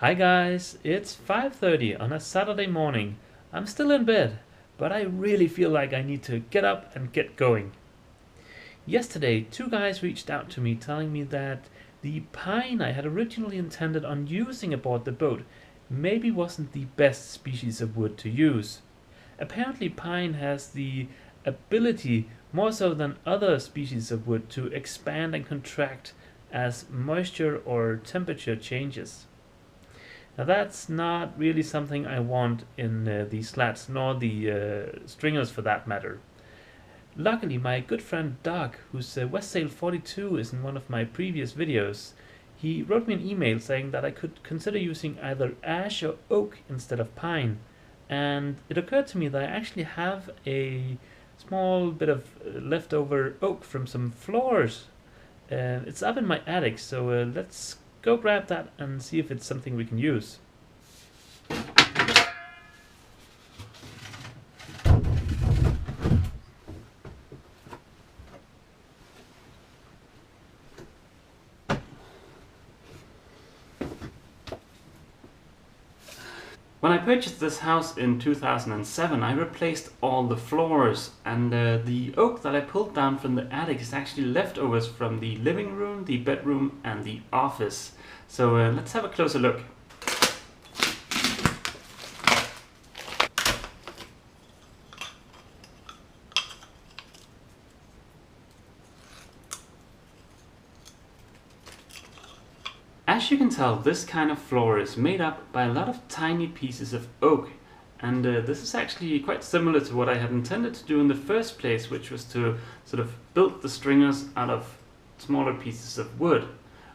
Hi guys, it's 5:30 on a Saturday morning. I'm still in bed, but I really feel like I need to get up and get going. Yesterday, two guys reached out to me telling me that the pine I had originally intended on using aboard the boat maybe wasn't the best species of wood to use. Apparently pine has the ability, more so than other species of wood, to expand and contract as moisture or temperature changes. Now that's not really something I want in the slats, nor the stringers for that matter. Luckily, my good friend Doug, whose Westsail 42 is in one of my previous videos, he wrote me an email saying that I could consider using either ash or oak instead of pine. And it occurred to me that I actually have a small bit of leftover oak from some floors. It's up in my attic, so let's go grab that and see if it's something we can use. When I purchased this house in 2007, I replaced all the floors, and the oak that I pulled down from the attic is actually leftovers from the living room, the bedroom, and the office. So let's have a closer look. As you can tell, this kind of floor is made up by a lot of tiny pieces of oak, and this is actually quite similar to what I had intended to do in the first place, which was to sort of build the stringers out of smaller pieces of wood.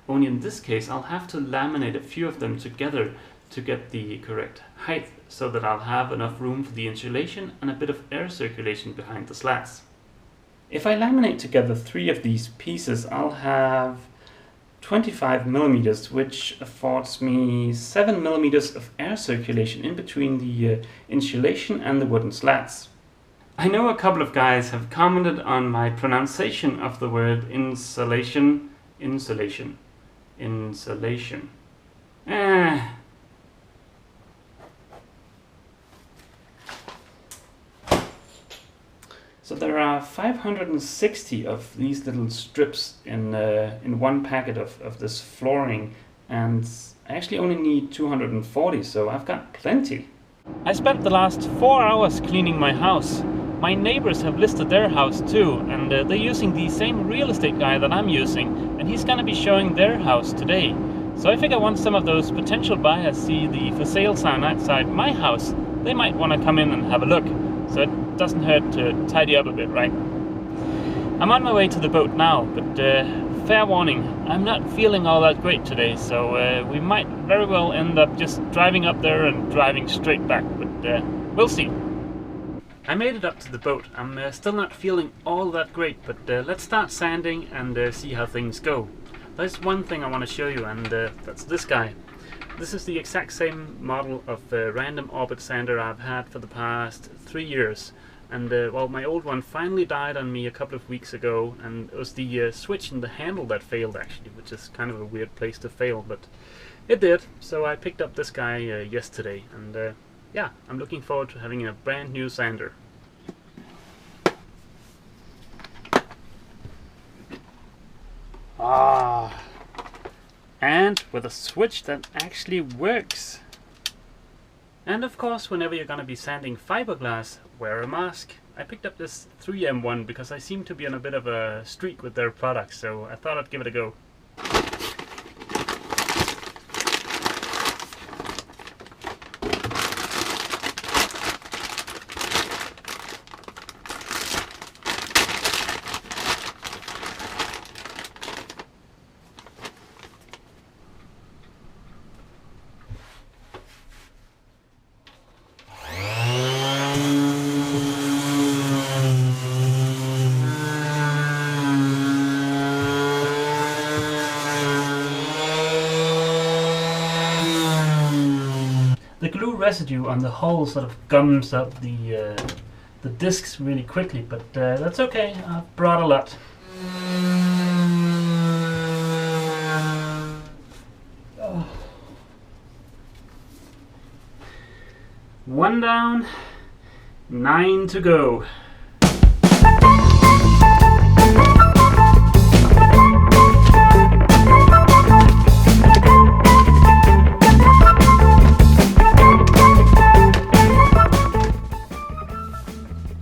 Only in this case I'll have to laminate a few of them together to get the correct height, so that I'll have enough room for the insulation and a bit of air circulation behind the slats. If I laminate together 3 of these pieces, I'll have 25 millimeters, which affords me 7 millimeters of air circulation in between the insulation and the wooden slats. I know a couple of guys have commented on my pronunciation of the word insulation. So there are 560 of these little strips in one packet of this flooring, and I actually only need 240, so I've got plenty. I spent the last 4 hours cleaning my house. My neighbors have listed their house too, and they're using the same real estate guy that I'm using, and he's gonna be showing their house today. So I figure once some of those potential buyers see the for sale sign outside my house, they might want to come in and have a look. So it doesn't hurt to tidy up a bit, right? I'm on my way to the boat now, but fair warning, I'm not feeling all that great today, so we might very well end up just driving up there and driving straight back, but we'll see. I made it up to the boat. I'm still not feeling all that great, but let's start sanding and see how things go. There's one thing I want to show you, and that's this guy. This is the exact same model of random orbit sander I've had for the past 3 years, and well, my old one finally died on me a couple of weeks ago, and it was the switch in the handle that failed actually, which is kind of a weird place to fail, but it did. So I picked up this guy yesterday, and yeah, I'm looking forward to having a brand new sander. And with a switch that actually works. And of course, whenever you're gonna be sanding fiberglass, wear a mask. I picked up this 3M one because I seem to be on a bit of a streak with their products, so I thought I'd give it a go. The glue residue on the hull sort of gums up the discs really quickly, but that's okay. I've brought a lot. 1 down, 9 to go.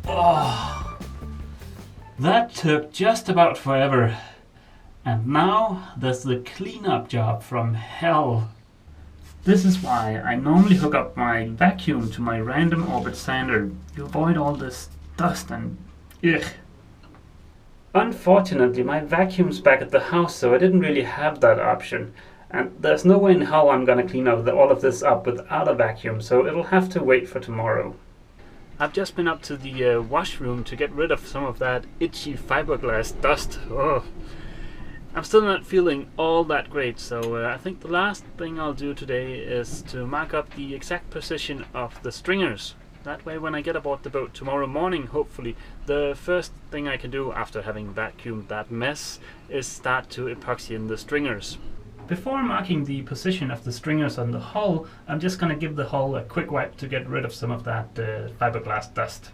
Oh, that took just about forever. And now there's the cleanup job from hell. This is why I normally hook up my vacuum to my random orbit sander to avoid all this dust and ugh. Unfortunately, my vacuum's back at the house, so I didn't really have that option. And there's no way in hell I'm gonna clean up all of this up without a vacuum, so it'll have to wait for tomorrow. I've just been up to the washroom to get rid of some of that itchy fiberglass dust. Oh. I'm still not feeling all that great, so I think the last thing I'll do today is to mark up the exact position of the stringers. That way when I get aboard the boat tomorrow morning, hopefully, the first thing I can do after having vacuumed that mess is start to epoxy in the stringers. Before marking the position of the stringers on the hull, I'm just going to give the hull a quick wipe to get rid of some of that fiberglass dust.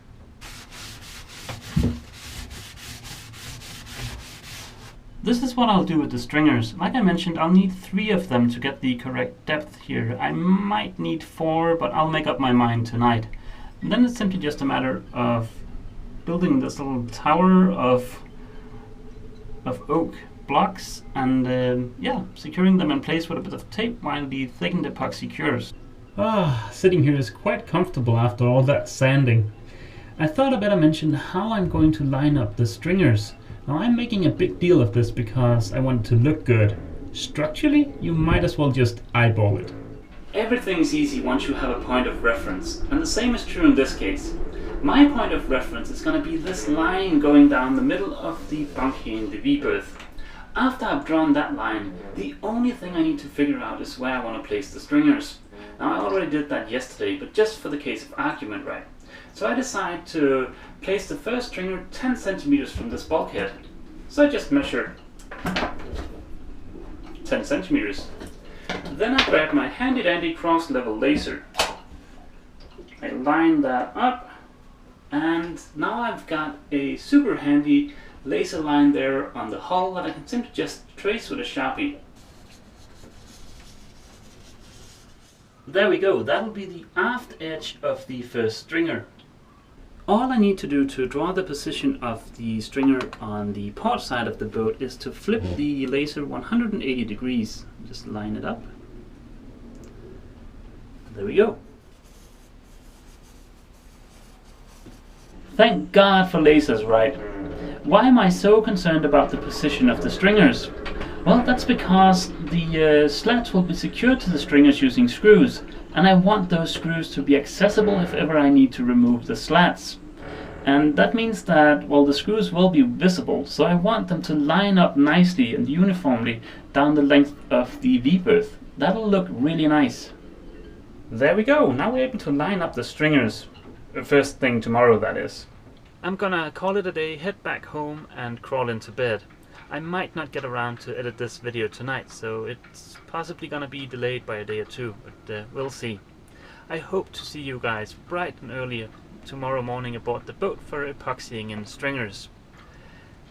This is what I'll do with the stringers. Like I mentioned, I'll need 3 of them to get the correct depth here. I might need 4, but I'll make up my mind tonight. And then it's simply just a matter of building this little tower of oak blocks and yeah, securing them in place with a bit of tape while the thickened epoxy cures. Sitting here is quite comfortable after all that sanding. I thought I better mention how I'm going to line up the stringers. Now I'm making a big deal of this because I want it to look good. Structurally, you might as well just eyeball it. Everything's easy once you have a point of reference, and the same is true in this case. My point of reference is going to be this line going down the middle of the bunk here in the v-berth. After I've drawn that line, the only thing I need to figure out is where I want to place the stringers. Now I already did that yesterday, but just for the case of argument, right? So I decide to place the first stringer 10 centimeters from this bulkhead. So I just measure 10 centimeters. Then I grab my handy dandy cross level laser. I line that up, and now I've got a super handy laser line there on the hull that I can simply just trace with a Sharpie. There we go, that'll be the aft edge of the first stringer. All I need to do to draw the position of the stringer on the port side of the boat is to flip the laser 180 degrees. Just line it up. There we go. Thank God for lasers, right? Why am I so concerned about the position of the stringers? Well, that's because the slats will be secured to the stringers using screws, and I want those screws to be accessible if ever I need to remove the slats. And that means that, well, the screws will be visible, so I want them to line up nicely and uniformly down the length of the v-berth. That'll look really nice. There we go, now we're able to line up the stringers. First thing tomorrow, that is. I'm gonna call it a day, head back home and crawl into bed. I might not get around to edit this video tonight, so it's possibly gonna be delayed by a day or two, but we'll see. I hope to see you guys bright and early tomorrow morning aboard the boat for epoxying in stringers.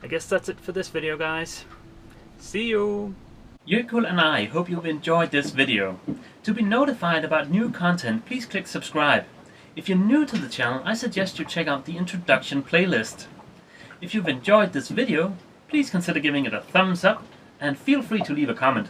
I guess that's it for this video, guys. See you! Jökull and I hope you've enjoyed this video. To be notified about new content, please click subscribe. If you're new to the channel, I suggest you check out the introduction playlist. If you've enjoyed this video, please consider giving it a thumbs up and feel free to leave a comment.